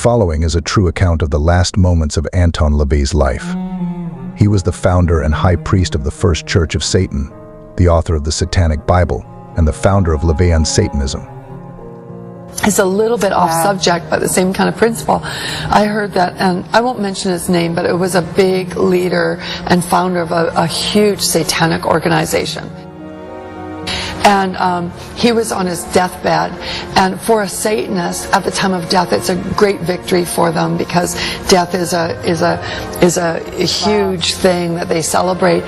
following is a true account of the last moments of Anton LaVey's life. He was the founder and high priest of the First Church of Satan, the author of the Satanic Bible, and the founder of LaVeyan Satanism. It's a little bit off subject, but the same kind of principle. I heard that, and I won't mention his name, but it was a big leader and founder of a huge satanic organization. And he was on his deathbed, and for a Satanist at the time of death, it's a great victory for them, because death is a huge thing that they celebrate.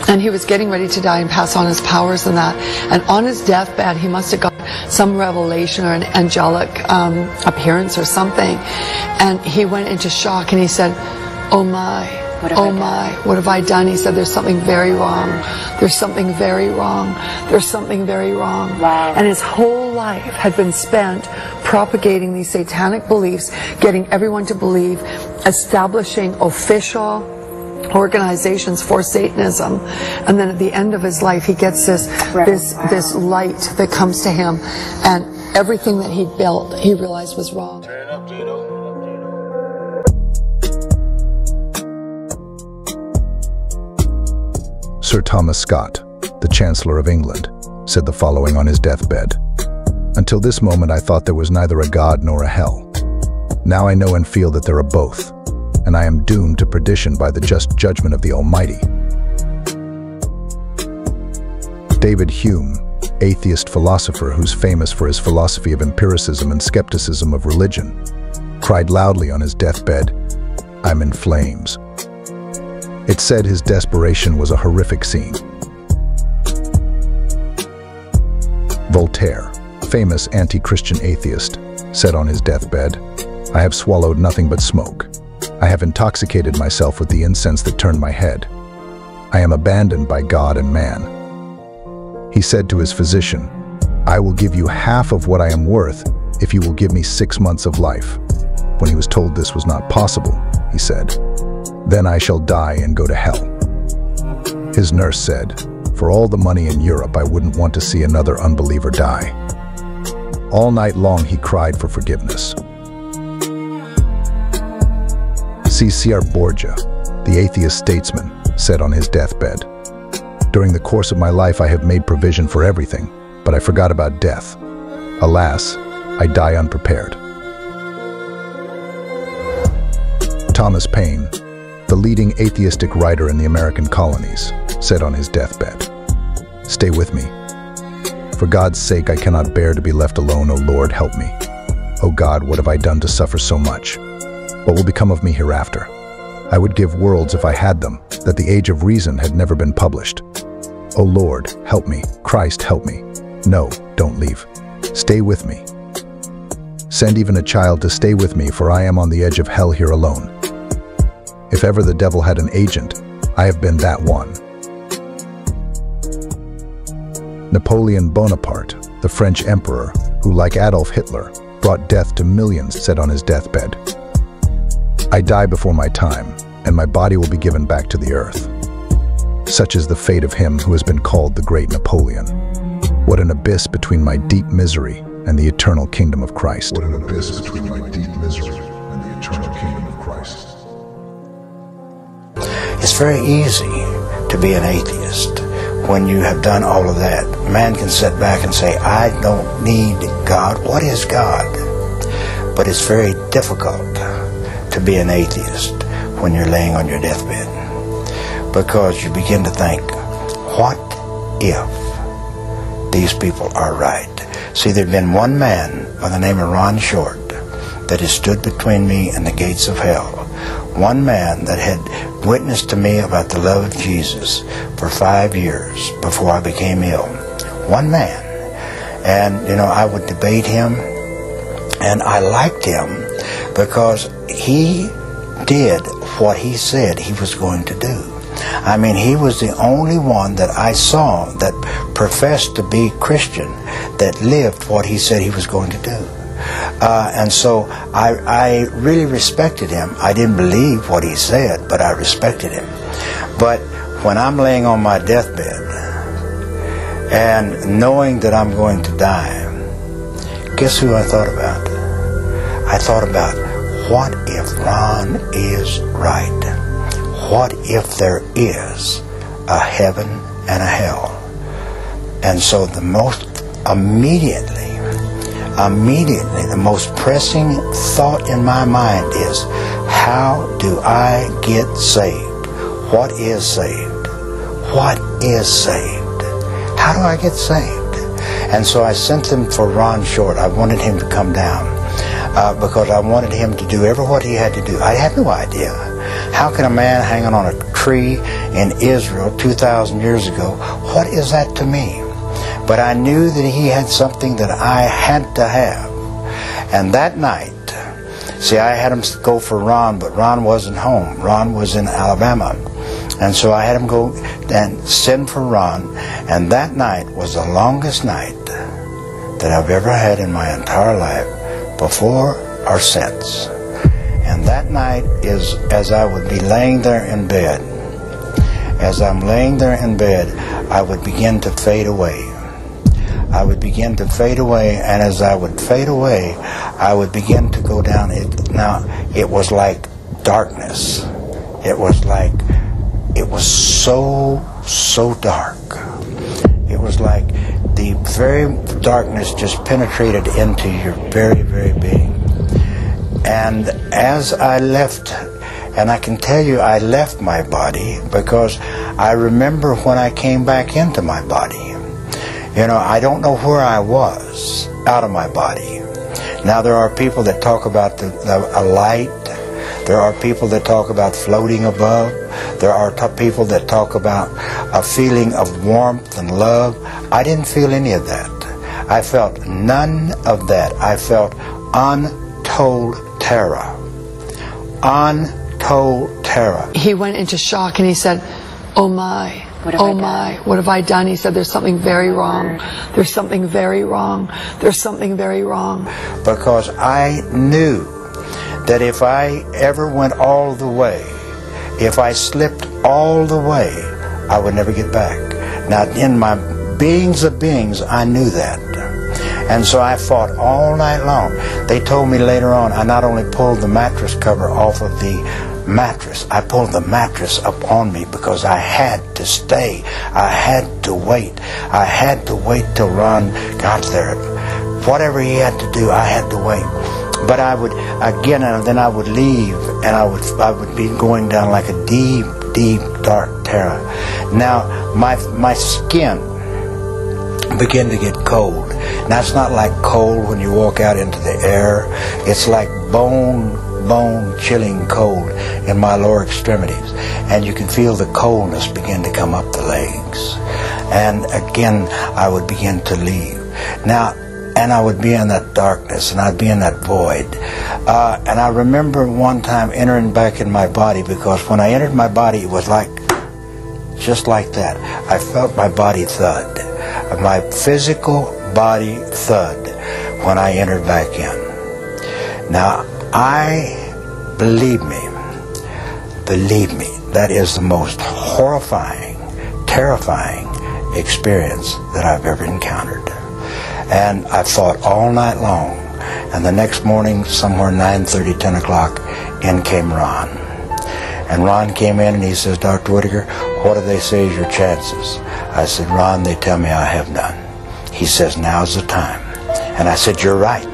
And he was getting ready to die and pass on his powers and that. And on his deathbed, he must have got some revelation or an angelic appearance or something, and he went into shock and he said, "Oh my. Oh my, what have I done?" He said, "There's something very wrong. There's something very wrong. There's something very wrong." Wow. And his whole life had been spent propagating these satanic beliefs, getting everyone to believe, establishing official organizations for Satanism. And then at the end of his life, he gets this light that comes to him, and everything that he built, he realized was wrong. Turn up, Gino. Sir Thomas Scott, the Chancellor of England, said the following on his deathbed: "Until this moment I thought there was neither a God nor a hell. Now I know and feel that there are both, and I am doomed to perdition by the just judgment of the Almighty." David Hume, atheist philosopher who's famous for his philosophy of empiricism and skepticism of religion, cried loudly on his deathbed, "I'm in flames." It said his desperation was a horrific scene. Voltaire, famous anti-Christian atheist, said on his deathbed, "I have swallowed nothing but smoke. I have intoxicated myself with the incense that turned my head. I am abandoned by God and man." He said to his physician, "I will give you half of what I am worth if you will give me 6 months of life." When he was told this was not possible, he said, "Then I shall die and go to hell." His nurse said, "For all the money in Europe, I wouldn't want to see another unbeliever die." All night long he cried for forgiveness. C.R. Borgia, the atheist statesman, said on his deathbed, "During the course of my life I have made provision for everything, but I forgot about death. Alas, I die unprepared." Thomas Paine, the leading atheistic writer in the American colonies, said on his deathbed, "Stay with me. For God's sake, I cannot bear to be left alone. O Lord, help me. O God, what have I done to suffer so much? What will become of me hereafter? I would give worlds if I had them, that the age of reason had never been published. O Lord, help me. Christ, help me. No, don't leave. Stay with me. Send even a child to stay with me, for I am on the edge of hell here alone. If ever the devil had an agent, I have been that one." Napoleon Bonaparte, the French emperor, who, like Adolf Hitler, brought death to millions, said on his deathbed, "I die before my time, and my body will be given back to the earth. Such is the fate of him who has been called the great Napoleon. What an abyss between my deep misery and the eternal kingdom of Christ." What an abyss between my deep misery and the eternal kingdom of Christ. It's very easy to be an atheist when you have done all of that. Man can sit back and say, "I don't need God. What is God?" But it's very difficult to be an atheist when you're laying on your deathbed, because you begin to think, what if these people are right? See, there'd been one man by the name of Ron Short that has stood between me and the gates of hell. One man that had witnessed to me about the love of Jesus for 5 years before I became ill. One man. And, you know, I would debate him, and I liked him because he did what he said he was going to do. I mean, he was the only one that I saw that professed to be Christian, that lived what he said he was going to do. And so I really respected him. I didn't believe what he said, but I respected him. But when I'm laying on my deathbed and knowing that I'm going to die, guess who I thought about? I thought about, what if Ron is right? What if there is a heaven and a hell? And so the most immediately, the most pressing thought in my mind is, how do I get saved? What is saved? What is saved? How do I get saved? And so I sent them for Ron Short. I wanted him to come down because I wanted him to do what he had to do. I had no idea. How can a man hanging on a tree in Israel 2,000 years ago, what is that to me? But I knew that he had something that I had to have. And that night, see, I had him go for Ron, but Ron wasn't home. Ron was in Alabama. And so I had him go and send for Ron. And that night was the longest night that I've ever had in my entire life, before or since. And that night is, as I would be laying there in bed, as I'm laying there in bed, I would begin to fade away. I would begin to fade away, and as I would fade away, I would begin to go down. Now, it was like darkness. It was so dark. It was like the very darkness just penetrated into your very, very being. And as I left, and I can tell you I left my body, because I remember when I came back into my body. You know, I don't know where I was out of my body. Now, there are people that talk about a light. There are people that talk about floating above. There are people that talk about a feeling of warmth and love. I didn't feel any of that. I felt none of that. I felt untold terror. Untold terror. He went into shock and he said, "Oh my. Oh my, what have I done?" He said, "There's something very wrong. There's something very wrong. There's something very wrong." Because I knew that if I ever went all the way, if I slipped all the way, I would never get back. Now, in my beings of beings, I knew that. And so I fought all night long. They told me later on, I not only pulled the mattress cover off of the mattress, I pulled the mattress up on me because I had to stay. I had to wait. I had to wait till Ron got there. Whatever he had to do, I had to wait. But I would, again, and then I would leave, and I would be going down like a deep, deep, dark terror. Now, my skin began to get cold. Now, it's not like cold when you walk out into the air. It's like bone chilling cold in my lower extremities, and you can feel the coldness begin to come up the legs. And again, I would begin to leave. Now, and I would be in that darkness, and I'd be in that void. And I remember one time entering back in my body, because when I entered my body, it was like, just like that. I felt my body thud. My physical body thud when I entered back in. Now, believe me, that is the most horrifying, terrifying experience that I've ever encountered. And I fought all night long. And the next morning, somewhere 9:30, 10 o'clock, in came Ron. And Ron came in and he says, "Dr. Whittaker, what do they say is your chances?" I said, "Ron, they tell me I have none." He says, "Now's the time." And I said, "You're right."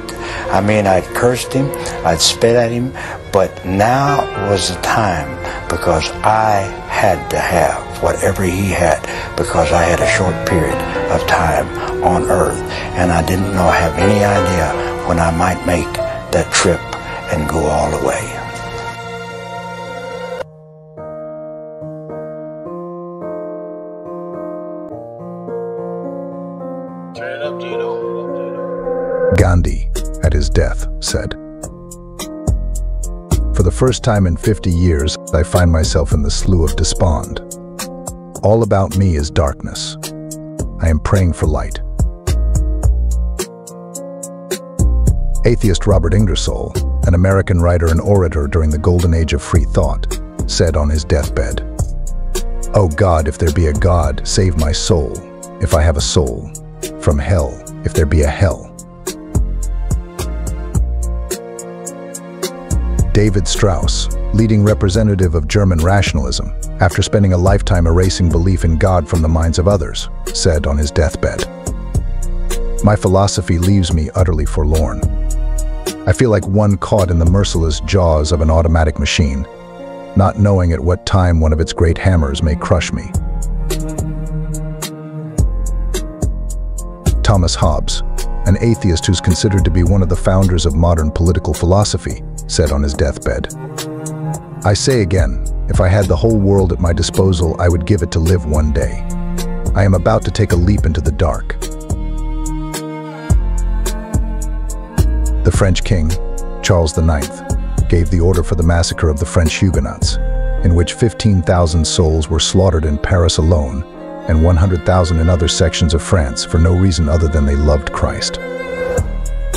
I mean, I'd cursed him, I'd spit at him, but now was the time, because I had to have whatever he had, because I had a short period of time on earth, and I didn't have any idea when I might make that trip and go all the way. Gandhi, at his death, said, "For the first time in 50 years, I find myself in the slough of despond. All about me is darkness. I am praying for light." Atheist Robert Ingersoll, an American writer and orator during the golden age of free thought, said on his deathbed, "O God, if there be a God, save my soul, if I have a soul, from hell, if there be a hell." David Strauss, leading representative of German rationalism, after spending a lifetime erasing belief in God from the minds of others, said on his deathbed, "My philosophy leaves me utterly forlorn. I feel like one caught in the merciless jaws of an automatic machine, not knowing at what time one of its great hammers may crush me." Thomas Hobbes, an atheist who's considered to be one of the founders of modern political philosophy, said on his deathbed, "I say again, if I had the whole world at my disposal, I would give it to live one day. I am about to take a leap into the dark." The French king, Charles IX, gave the order for the massacre of the French Huguenots, in which 15,000 souls were slaughtered in Paris alone and 100,000 in other sections of France for no reason other than they loved Christ.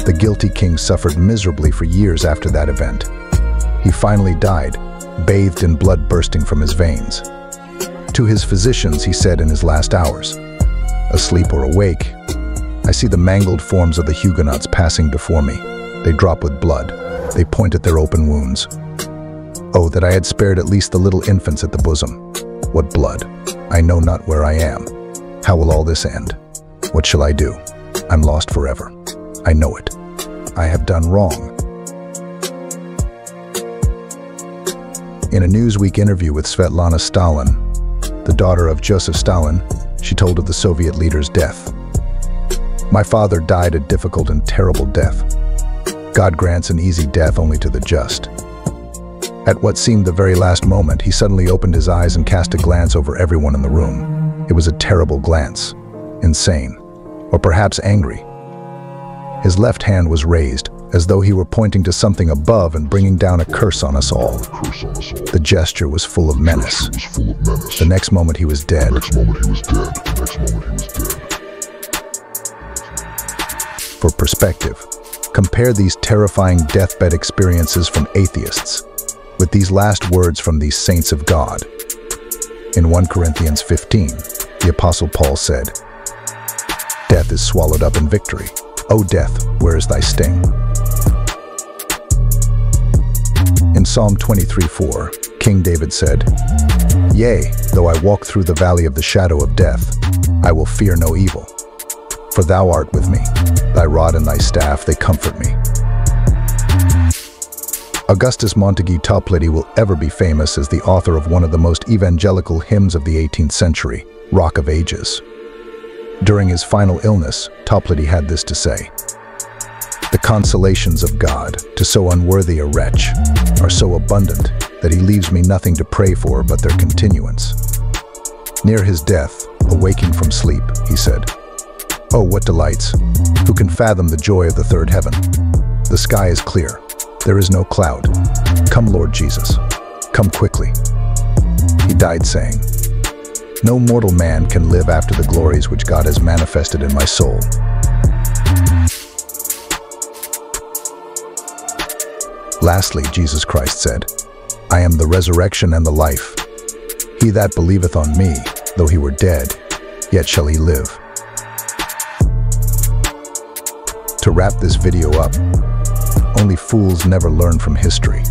The guilty king suffered miserably for years after that event. He finally died, bathed in blood bursting from his veins. To his physicians, he said in his last hours, "Asleep or awake, I see the mangled forms of the Huguenots passing before me. They drop with blood. They point at their open wounds. Oh, that I had spared at least the little infants at the bosom. What blood! I know not where I am. How will all this end? What shall I do? I'm lost forever. I know it. I have done wrong." In a Newsweek interview with Svetlana Stalin, the daughter of Josef Stalin, she told of the Soviet leader's death. "My father died a difficult and terrible death. God grants an easy death only to the just. At what seemed the very last moment, he suddenly opened his eyes and cast a glance over everyone in the room. It was a terrible glance, insane, or perhaps angry. His left hand was raised, as though he were pointing to something above and bringing down a curse on us all. The gesture was full of menace. The next moment he was dead. For perspective, compare these terrifying deathbed experiences from atheists with these last words from these saints of God. In 1 Corinthians 15, the Apostle Paul said, "Death is swallowed up in victory. O death, where is thy sting?" In Psalm 23:4, King David said, "Yea, though I walk through the valley of the shadow of death, I will fear no evil. For thou art with me. Thy rod and thy staff, they comfort me." Augustus Montague Toplady will ever be famous as the author of one of the most evangelical hymns of the 18th century, Rock of Ages. During his final illness, Toplady had this to say, "The consolations of God to so unworthy a wretch are so abundant that he leaves me nothing to pray for but their continuance." Near his death, awaking from sleep, he said, "Oh, what delights! Who can fathom the joy of the third heaven? The sky is clear. There is no cloud. Come, Lord Jesus. Come quickly." He died saying, "No mortal man can live after the glories which God has manifested in my soul." Lastly, Jesus Christ said, "I am the resurrection and the life. He that believeth on me, though he were dead, yet shall he live." To wrap this video up, only fools never learn from history.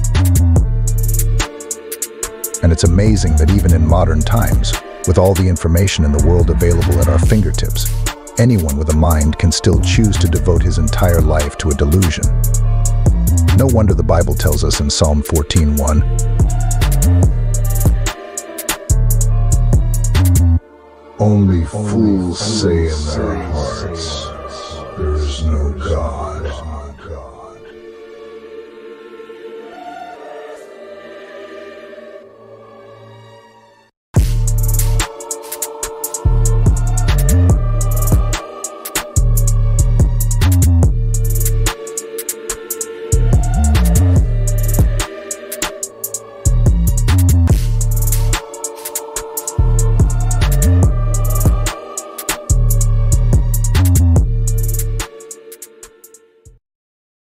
And it's amazing that even in modern times, with all the information in the world available at our fingertips, anyone with a mind can still choose to devote his entire life to a delusion. No wonder the Bible tells us in Psalm 14:1, Only fools say in their hearts, there is no God.